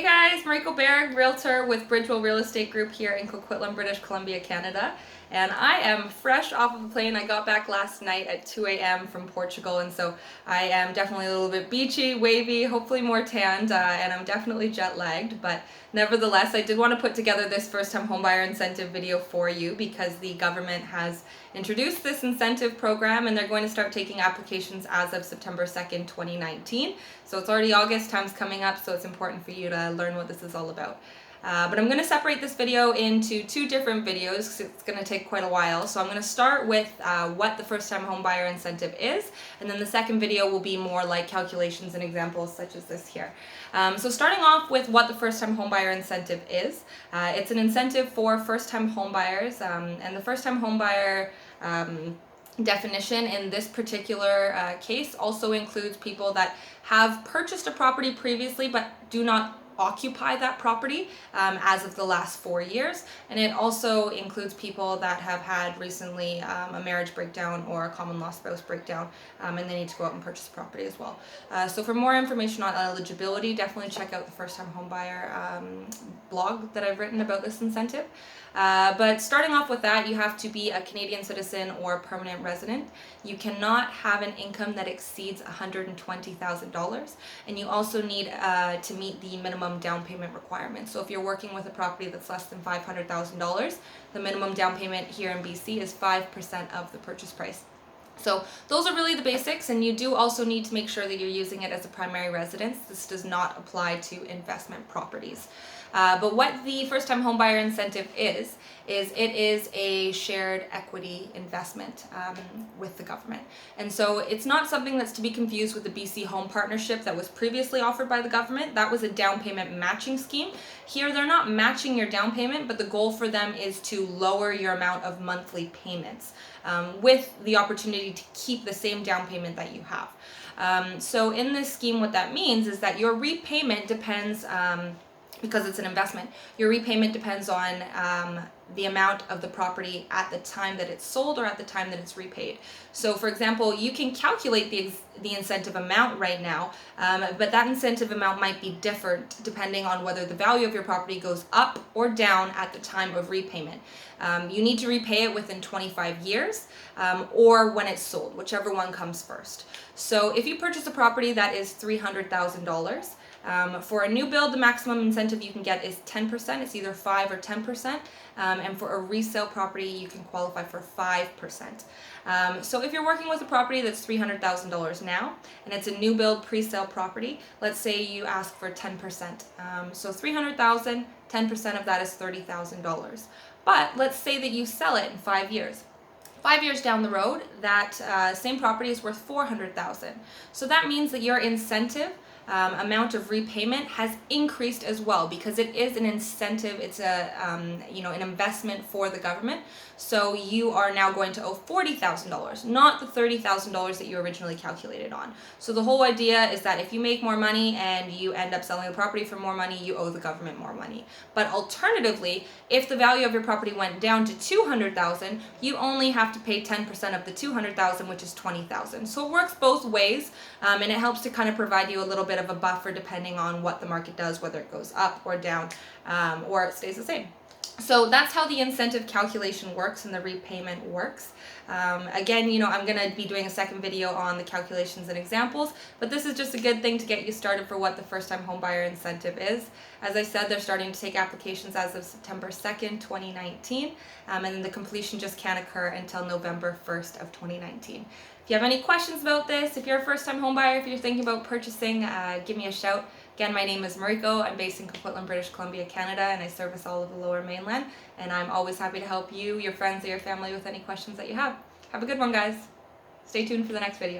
Hey guys, Mariko Berg, Realtor with Bridgewell Real Estate Group here in Coquitlam, British Columbia, Canada. And I am fresh off of a plane. I got back last night at 2 a.m. from Portugal, and so I am definitely a little bit beachy, wavy, hopefully more tanned, and I'm definitely jet lagged. But nevertheless, I did want to put together this first-time homebuyer incentive video for you because the government has introduced this incentive program, and they're going to start taking applications as of September 2nd, 2019. So it's already August, time's coming up, so it's important for you to learn what this is all about. But I'm going to separate this video into two different videos because it's going to take quite a while. So I'm going to start with what the first-time homebuyer incentive is, and then the second video will be more like calculations and examples such as this here. So starting off with what the first-time homebuyer incentive is, it's an incentive for first-time homebuyers, and the first-time homebuyer definition in this particular case also includes people that have purchased a property previously but do not occupy that property as of the last 4 years, and it also includes people that have had recently a marriage breakdown or a common law spouse breakdown, and they need to go out and purchase a property as well. So for more information on eligibility, definitely check out the first time homebuyer blog that I've written about this incentive. But starting off with that, you have to be a Canadian citizen or permanent resident. You cannot have an income that exceeds $120,000, and you also need to meet the minimum down payment requirements. So if you're working with a property that's less than $500,000, the minimum down payment here in BC is 5% of the purchase price. So those are really the basics, and you do also need to make sure that you're using it as a primary residence. This does not apply to investment properties. But what the first-time homebuyer incentive is it is a shared equity investment with the government. And so it's not something that's to be confused with the BC Home Partnership that was previously offered by the government. That was a down payment matching scheme. Here they're not matching your down payment, but the goal for them is to lower your amount of monthly payments with the opportunity to keep the same down payment that you have. So in this scheme, what that means is that your repayment depends, because it's an investment, your repayment depends on the amount of the property at the time that it's sold or at the time that it's repaid. So for example, you can calculate the incentive amount right now, but that incentive amount might be different depending on whether the value of your property goes up or down at the time of repayment. You need to repay it within 25 years or when it's sold, whichever one comes first. So if you purchase a property that is $300,000, for a new build, the maximum incentive you can get is 10%. It's either 5 or 10%. And for a resale property, you can qualify for 5%. So if you're working with a property that's $300,000 now, and it's a new build pre-sale property, let's say you ask for 10%. So $300,000, 10% of that is $30,000. But let's say that you sell it in 5 years. 5 years down the road, that same property is worth $400,000. So that means that your incentive amount of repayment has increased as well, because it is an incentive. It's an investment for the government. So you are now going to owe $40,000, not the $30,000 that you originally calculated on. So the whole idea is that if you make more money and you end up selling the property for more money, you owe the government more money. But alternatively, if the value of your property went down to $200,000, you only have to pay 10% of the $200,000, which is $20,000. So it works both ways, and it helps to kind of provide you a little bit of a buffer depending on what the market does, whether it goes up or down, or it stays the same. So that's how the incentive calculation works and the repayment works. Again, I'm going to be doing a second video on the calculations and examples, but this is just a good thing to get you started for what the first-time homebuyer incentive is. As I said, they're starting to take applications as of September 2nd, 2019, and then the completion just can't occur until November 1st of 2019. If you have any questions about this, if you're a first-time homebuyer, if you're thinking about purchasing, give me a shout. Again, my name is Mariko. I'm based in Coquitlam, British Columbia, Canada, and I service all of the Lower Mainland. And I'm always happy to help you, your friends, or your family with any questions that you have. Have a good one, guys. Stay tuned for the next video.